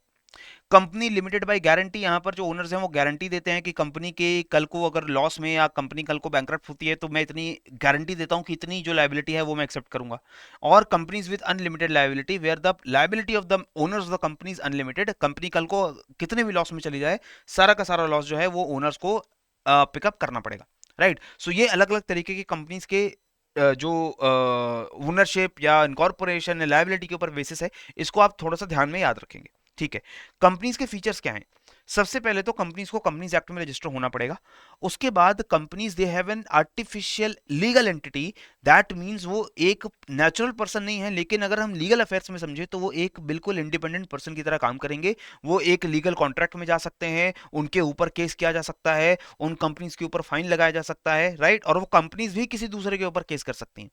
A: कंपनी लिमिटेड बाय गारंटी, यहाँ पर जो ओनर्स हैं वो गारंटी देते हैं कि कंपनी के कल को अगर लॉस में या कंपनी कल को बैंकरप्ट होती है तो मैं इतनी गारंटी देता हूँ कि इतनी जो लायबिलिटी है वो मैं एक्सेप्ट करूंगा। और companies with unlimited liability where the liability of the owners of the company is unlimited. Company कल को कितने भी लॉस में चली जाए, सारा का सारा लॉस जो है वो ओनर्स को पिकअप करना पड़ेगा। राइट। सो ये अलग अलग तरीके की कंपनीज के जो ओनरशिप या इनकॉर्पोरेशन या लायबिलिटी के ऊपर बेसिस है, इसको आप थोड़ा सा ध्यान में याद रखेंगे। ठीक है। कंपनीज के फीचर्स क्या हैं? सबसे पहले तो कंपनीज को कंपनीज एक्ट में रजिस्टर होना पड़ेगा। उसके बाद companies they have an artificial legal entity. That means वो एक नेचुरल पर्सन नहीं है, लेकिन अगर हम लीगल अफेयर्स में समझे तो वो एक बिल्कुल इंडिपेंडेंट पर्सन की तरह काम करेंगे। वो एक लीगल कॉन्ट्रैक्ट में जा सकते हैं, उनके ऊपर केस किया जा सकता है, उन कंपनीज के ऊपर फाइन लगाया जा सकता है। राइट। और वो कंपनीज भी किसी दूसरे के ऊपर केस कर सकती हैं।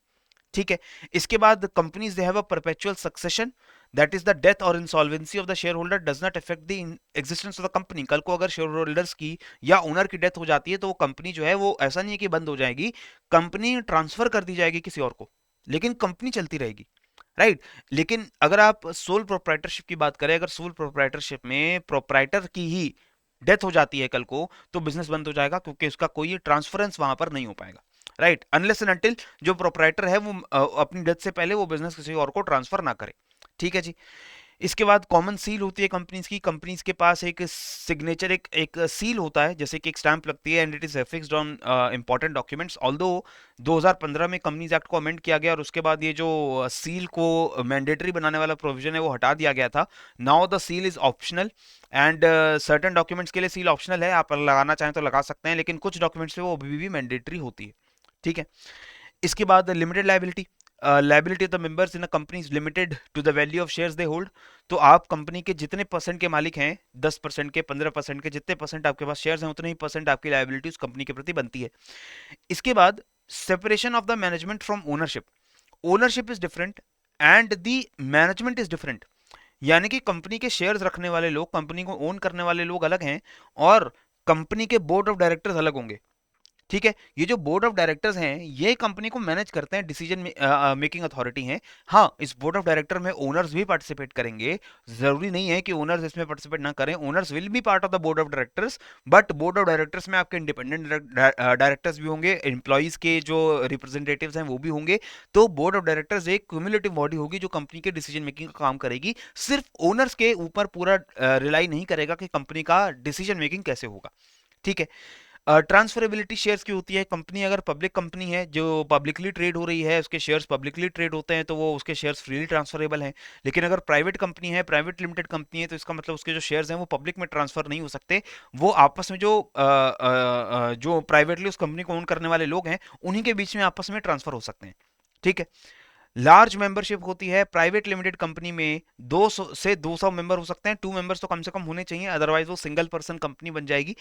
A: ठीक है। इसके बाद companies they have a perpetual succession, that is the death और insolvency of the share holder does not affect the existence of the company. कल को अगर शेयर होल्डर्स की या ओनर की डेथ हो जाती है तो वो कंपनी जो है वो ऐसा नहीं है कि बंद हो जाएगी, कंपनी ट्रांसफर कर दी जाएगी किसी और को, लेकिन कंपनी चलती रहेगी। राइट। लेकिन अगर आप सोल प्रोप्राइटरशिप की बात करें, अगर सोल प्रोप्राइटरशिप में प्रोप्राइटर की ही डेथ हो जाती है कल को, तो बिजनेस बंद हो जाएगा, क्योंकि उसका कोई ट्रांसफरेंस वहां पर नहीं हो पाएगा। राइट। अनलेस एंड अनटिल जो प्रोप्राइटर है वो अपनी डेथ से पहले वो बिजनेस किसी और को ट्रांसफर ना करे। ठीक है जी। इसके बाद कॉमन सील होती है कंपनीज की। कंपनीज के पास एक सिग्नेचर, एक सील होता है, जैसे कि एक स्टैंप लगती है, and it is fixed on important documents. Although 2015 में कंपनीज एक्ट को अमेंड किया गया और उसके बाद ये जो सील को मैंडेटरी बनाने वाला प्रोविजन है वो हटा दिया गया था। Now the seal is optional, and certain documents के लिए सील ऑप्शनल है, आप लगाना चाहें तो लगा सकते हैं, लेकिन कुछ डॉक्यूमेंट्स पे वो अभी भी मैंडेटरी होती है। ठीक है। इसके बाद limited liability, liability of the members in a company is limited to the value of shares they hold. तो आप कंपनी के जितने परसेंट के मालिक हैं, 10% के, 15% के, जितने परसेंट आपके पास शेयर्स हैं उतने ही परसेंट आपकी लायबिलिटी उस कंपनी के प्रति बनती है। इसके बाद separation of the management from ownership. Ownership is different and the management is different. यानी कि कंपनी के शेयर्स रखने वाले लोग, कंपनी को ओन करने वाले लोग अलग हैं, और कंपनी के बोर्ड ऑफ डायरेक्टर्स अलग होंगे। ठीक है, ये जो बोर्ड ऑफ डायरेक्टर्स हैं ये कंपनी को मैनेज करते हैं, डिसीजन मेकिंग अथॉरिटी हैं। हाँ, इस बोर्ड ऑफ डायरेक्टर में ओनर्स भी पार्टिसिपेट करेंगे, जरूरी नहीं है कि ओनर्स इसमें पार्टिसिपेट ना करें, owners will be part of the board of directors, but board of directors में आपके इंडिपेंडेंट डायरेक्टर्स भी होंगे, एम्प्लॉइज के जो रिप्रेजेंटेटिव्स हैं वो भी होंगे। तो बोर्ड ऑफ डायरेक्टर्स एक क्यूमुलेटिव बॉडी होगी जो कंपनी के डिसीजन मेकिंग का काम करेगी, सिर्फ ओनर्स के ऊपर पूरा रिलाई नहीं करेगा कि कंपनी का डिसीजन मेकिंग कैसे होगा। ठीक है, ट्रांसफरेबिलिटी शेयर्स की होती है। कंपनी अगर पब्लिक कंपनी है जो पब्लिकली ट्रेड हो रही है, उसके शेयर्स पब्लिकली ट्रेड होते हैं, तो वो उसके शेयर्स फ्रीली ट्रांसफरेबल हैं। लेकिन अगर प्राइवेट कंपनी है, प्राइवेट लिमिटेड कंपनी है, तो इसका मतलब उसके जो शेयर्स हैं वो पब्लिक में ट्रांसफर नहीं हो सकते। वो आपस में जो प्राइवेटली उस कंपनी को ओन करने वाले लोग हैं उन्हीं के बीच में आपस में ट्रांसफर हो सकते हैं। ठीक है, लार्ज मेंबरशिप होती है प्राइवेट लिमिटेड कंपनी में, 200 से 200 मेंबर हो सकते हैं, 2 मेंबर्स तो कम से कम होने चाहिए, अदरवाइज वो सिंगल पर्सन कंपनी बन जाएगी।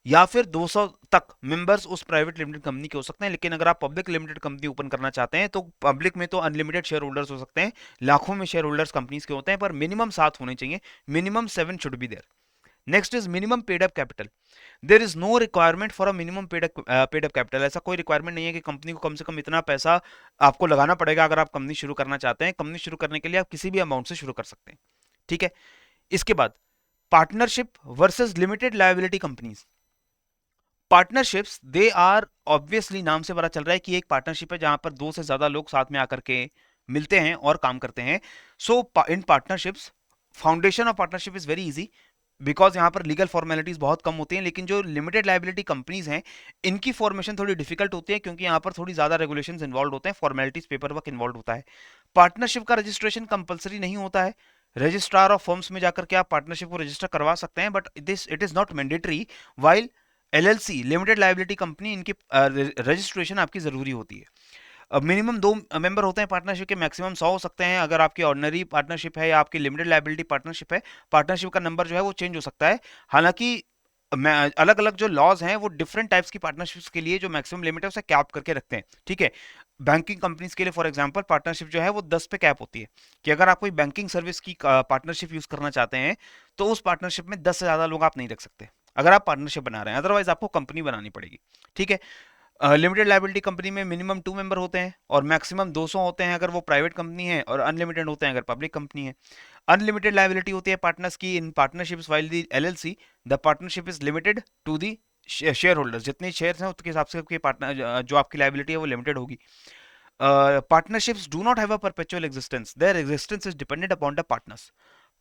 A: या फिर 200 तक मेंबर्स उस प्राइवेट लिमिटेड कंपनी के हो सकते हैं। लेकिन अगर आप पब्लिक लिमिटेड कंपनी ओपन करना चाहते हैं तो पब्लिक में तो अनलिमिटेड शेयर होल्डर्स हो सकते हैं, लाखों में शेयर होल्डर्स कंपनीज के होते हैं, पर मिनिमम 7 होने चाहिए, minimum 7 should be there. Next is minimum paid up capital. There is no requirement for a minimum paid up capital. ऐसा कोई रिक्वायरमेंट नहीं है कि कंपनी को कम से कम इतना पैसा आपको लगाना पड़ेगा अगर आप कंपनी शुरू करना चाहते हैं। कंपनी शुरू करने के लिए आप किसी भी अमाउंट से शुरू कर सकते हैं। ठीक है, इसके बाद partnership versus limited liability companies. Partnerships they are obviously, नाम से पता चल रहा है कि एक पार्टनरशिप है जहां पर 2 से ज्यादा लोग साथ में आकर के मिलते हैं और काम करते हैं। So in partnerships foundation of partnership is very easy, because यहाँ पर लीगल फॉर्मेलिटीज बहुत कम होती हैं। लेकिन जो लिमिटेड लाइबिलिटी कंपनीज हैं इनकी फॉर्मेशन थोड़ी डिफिकल्ट होती है, क्योंकि यहाँ पर थोड़ी ज्यादा रेगुलेशंस इन्वॉल्व होते हैं, फॉर्मेलिटीज, पेपर वर्क इन्वॉल्व होता है। पार्टनरशिप का रजिस्ट्रेशन कंपलसरी नहीं होता है। रजिस्ट्रार ऑफ फर्म्स में जाकर के आप पार्टनरशिप को रजिस्टर करवा सकते हैं, but this it is not mandatory. While LLC limited liability company, इनकी रजिस्ट्रेशन आपकी जरूरी होती है। मिनिमम 2 मेंबर होते हैं पार्टनरशिप के, मैक्सिमम 100 हो सकते हैं। अगर आपकी ऑर्डिनरी पार्टनरशिप है या आपकी लिमिटेड लायबिलिटी पार्टनरशिप है, पार्टनरशिप का नंबर जो है वो चेंज हो सकता है। हालांकि अलग अलग जो लॉज हैं वो डिफरेंट टाइप्स की पार्टनरशिप्स के लिए जो मैक्सिमम लिमिट है उसे कैप करके रखते हैं। ठीक है, बैंकिंग कंपनीज के लिए फॉर एग्जांपल पार्टनरशिप जो है वो 10 पे कैप होती है, कि अगर आप कोई बैंकिंग सर्विस की पार्टनरशिप यूज करना चाहते हैं तो उस पार्टनरशिप में 10 से ज्यादा लोग आप नहीं रख सकते अगर आप पार्टनरशिप बना रहे हैं, अदरवाइज आपको कंपनी बनानी पड़ेगी। ठीक है, लिमिटेड लायबिलिटी कंपनी में मिनिमम 2 मेंबर होते हैं और मैक्सिमम 200 होते हैं अगर वो प्राइवेट कंपनी है, और अनलिमिटेड होते हैं अगर पब्लिक कंपनी है। अनलिमिटेड लायबिलिटी होती है पार्टनर्स की in partnerships, while the LLC the partnership is limited to the share holders. जितने शेयर्स हैं उसके हिसाब से आपकी पार्टनर जो आपकी लायबिलिटी है वो लिमिटेड होगी। Partnerships do not have a perpetual existence, there existence is dependent upon the partners.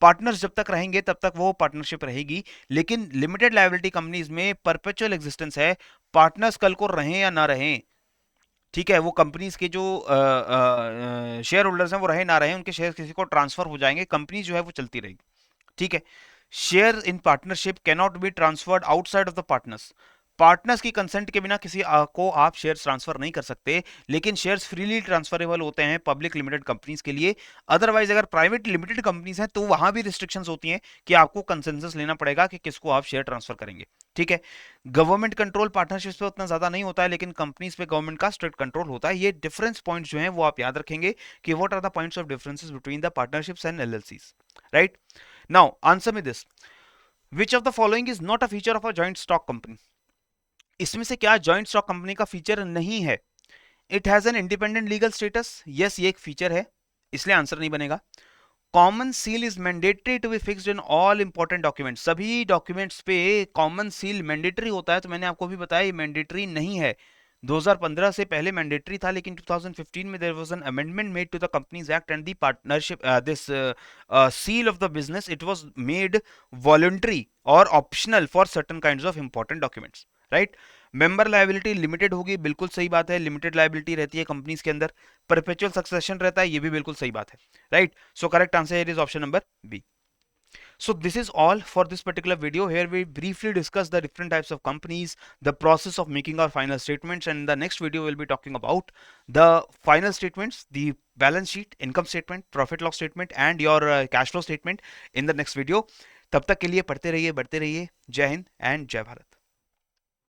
A: Partners जब तक रहेंगे तब तक वो पार्टनरशिप रहेगी। लेकिन लिमिटेड लायबिलिटी कंपनीज में परपेचुअल एग्जिस्टेंस है, पार्टनर्स कल को रहें या ना रहें, ठीक है, वो कंपनीज के जो शेयर होल्डर्स हैं वो रहे ना रहे, उनके शेयर किसी को ट्रांसफर हो जाएंगे, कंपनी जो है वो चलती रहेगी। ठीक है, share in partnership can not be transferred outside of the partners. Partners की कंसेंट के बिना किसी को आप शेयर्स ट्रांसफर नहीं कर सकते, लेकिन शेयर्स फ्रीली ट्रांसफरेबल होते हैं पब्लिक लिमिटेड कंपनीज के लिए। अदरवाइज अगर प्राइवेट लिमिटेड कंपनीज हैं तो वहां भी रिस्ट्रिक्शंस होती हैं कि आपको कंसेंसस लेना पड़ेगा कि किसको आप शेयर ट्रांसफर करेंगे। ठीक है, गवर्नमेंट कंट्रोल पार्टनरशिप पे उतना ज्यादा नहीं होता है, लेकिन कंपनीज पे गवर्नमेंट का स्ट्रिक्ट कंट्रोल होता है। ये डिफरेंस पॉइंट्स जो हैं वो आप याद रखेंगे कि what are the points of differences between the partnerships and LLCs. Right, now answer me this, which of the following is not a feature of a joint stock company. इसमें से क्या जॉइंट स्टॉक कंपनी का feature नहीं है? It has an independent legal status, yes ये एक feature है, इसलिए आंसर नहीं बनेगा। Common seal is mandatory to be fixed in all important documents, सभी डॉक्यूमेंट्स पे कॉमन सील मैंडेटरी होता है, तो मैंने आपको भी बताया ये मैंडेटरी नहीं है। 2015 से पहले मैंडेटरी था, लेकिन 2015 में there was an amendment made to the companies act and the partnership this seal of the business, it was made voluntary or optional for certain kinds of important documents. Right, member liability limited होगी, बिल्कुल सही बात है, limited liability रहती है companies के अंदर, perpetual succession रहता है, ये भी बिल्कुल सही बात है। Right, so correct answer is option number B. So this is all for this particular video. Here we briefly discuss the different types of companies, the process of making our final statements, and in the next video we'll be talking about the final statements, the balance sheet, income statement, profit loss statement, and your cash flow statement in the next video. तब तक के लिए पढ़ते रहिए, बढ़ते रहिए. जय Hind and जय भारत.